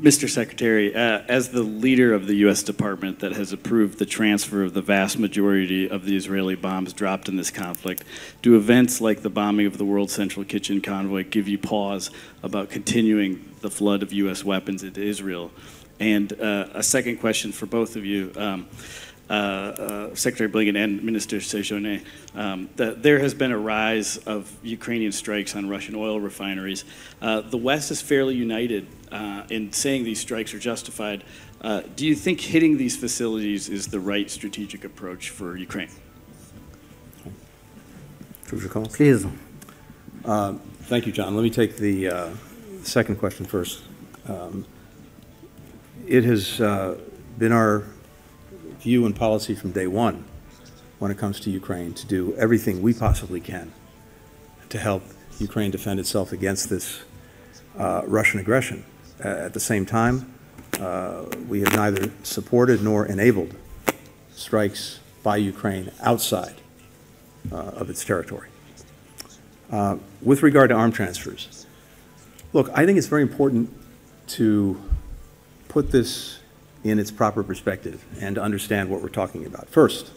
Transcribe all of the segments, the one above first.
Mr. Secretary, as the leader of the U.S. Department that has approved the transfer of the vast majority of the Israeli bombs dropped in this conflict, do events like the bombing of the World Central Kitchen convoy give you pause about continuing the flood of U.S. weapons into Israel? And a second question for both of you, Secretary Blinken and Minister Sejourne, there has been a rise of Ukrainian strikes on Russian oil refineries. The West is fairly united in saying these strikes are justified. Do you think hitting these facilities is the right strategic approach for Ukraine? Please. Thank you, John. Let me take the second question first. It has been our view and policy from day one when it comes to Ukraine to do everything we possibly can to help Ukraine defend itself against this Russian aggression. At the same time, we have neither supported nor enabled strikes by Ukraine outside of its territory. With regard to arm transfers, look, I think it's very important to put this in its proper perspective and to understand what we're talking about. First,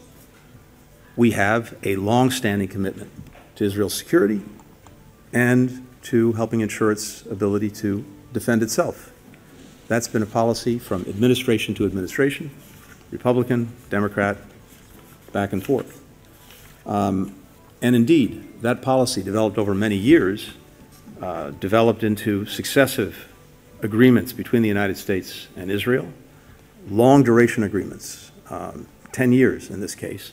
we have a long-standing commitment to Israel's security and to helping ensure its ability to defend itself. That's been a policy from administration to administration, Republican, Democrat, back and forth. And indeed, that policy developed over many years, developed into successive agreements between the United States and Israel, long duration agreements, 10 years in this case,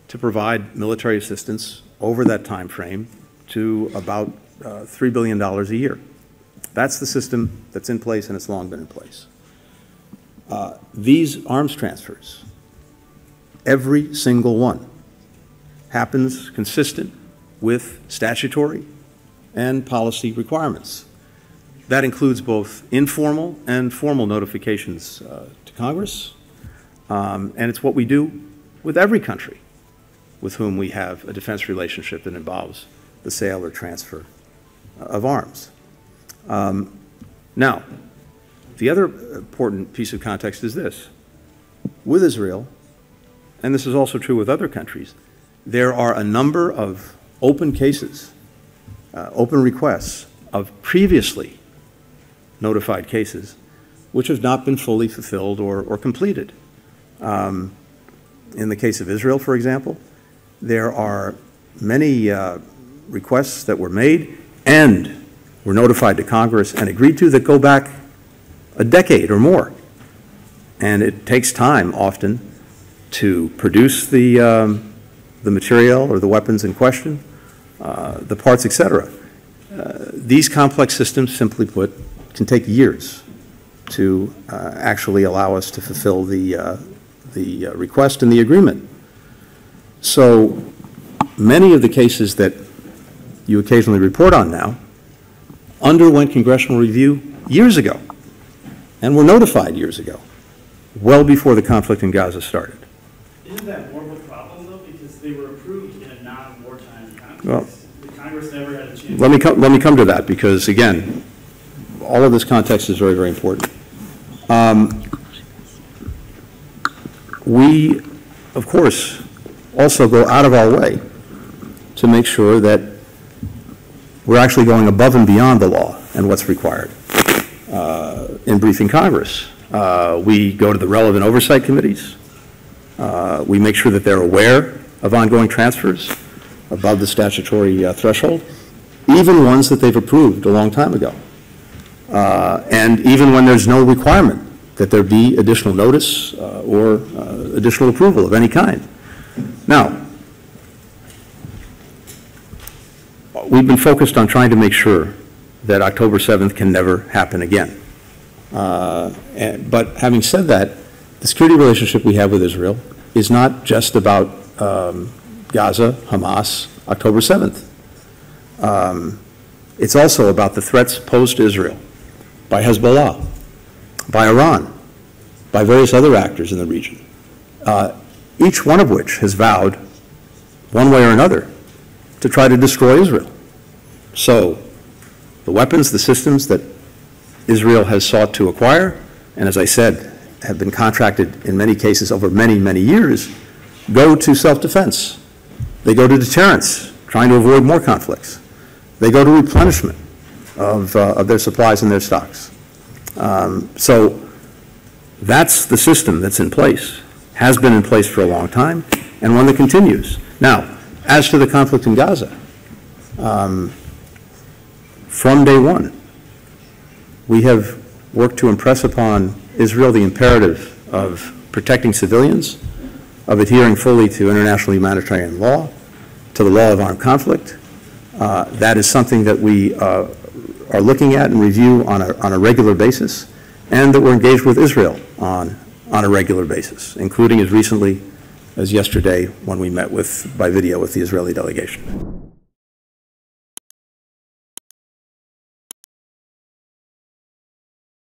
to provide military assistance over that time frame to about $3 billion a year. That's the system that's in place, and it's long been in place. These arms transfers, every single one, happens consistent with statutory and policy requirements. That includes both informal and formal notifications to Congress, and it's what we do with every country with whom we have a defense relationship that involves the sale or transfer of arms. Now, the other important piece of context is this. With Israel, and this is also true with other countries, there are a number of open cases, open requests of previously notified cases which have not been fully fulfilled or completed. In the case of Israel, for example, there are many requests that were made and were notified to Congress and agreed to that go back a decade or more. And it takes time often to produce the material or the weapons in question, the parts, etc. These complex systems, simply put, can take years to actually allow us to fulfill the request and the agreement. So many of the cases that you occasionally report on now underwent congressional review years ago and were notified years ago, well before the conflict in Gaza started. Isn't that more of a problem, though, because they were approved in a non-wartime context? Well, the Congress never had a chance. Let me come to that, because again, all of this context is very, very important. We, of course, also go out of our way to make sure that we're actually going above and beyond the law and what's required. In briefing Congress, we go to the relevant oversight committees. We make sure that they're aware of ongoing transfers above the statutory threshold, even ones that they've approved a long time ago. And even when there's no requirement that there be additional notice or additional approval of any kind. Now, we've been focused on trying to make sure that October 7th can never happen again. But having said that, the security relationship we have with Israel is not just about Gaza, Hamas, October 7th. It's also about the threats posed to Israel by Hezbollah, by Iran, by various other actors in the region, each one of which has vowed, one way or another, to try to destroy Israel. So the weapons, the systems that Israel has sought to acquire, and as I said, have been contracted in many cases over many, many years, go to self-defense. They go to deterrence, trying to avoid more conflicts. They go to replenishment of their supplies and their stocks. So that's the system that's in place, has been in place for a long time, and one that continues. Now, as to the conflict in Gaza, from day one, we have worked to impress upon Israel the imperative of protecting civilians, of adhering fully to international humanitarian law, to the law of armed conflict. That is something that we are looking at and review on a regular basis, and that we're engaged with Israel on a regular basis, including as recently as yesterday when we met by video with the Israeli delegation.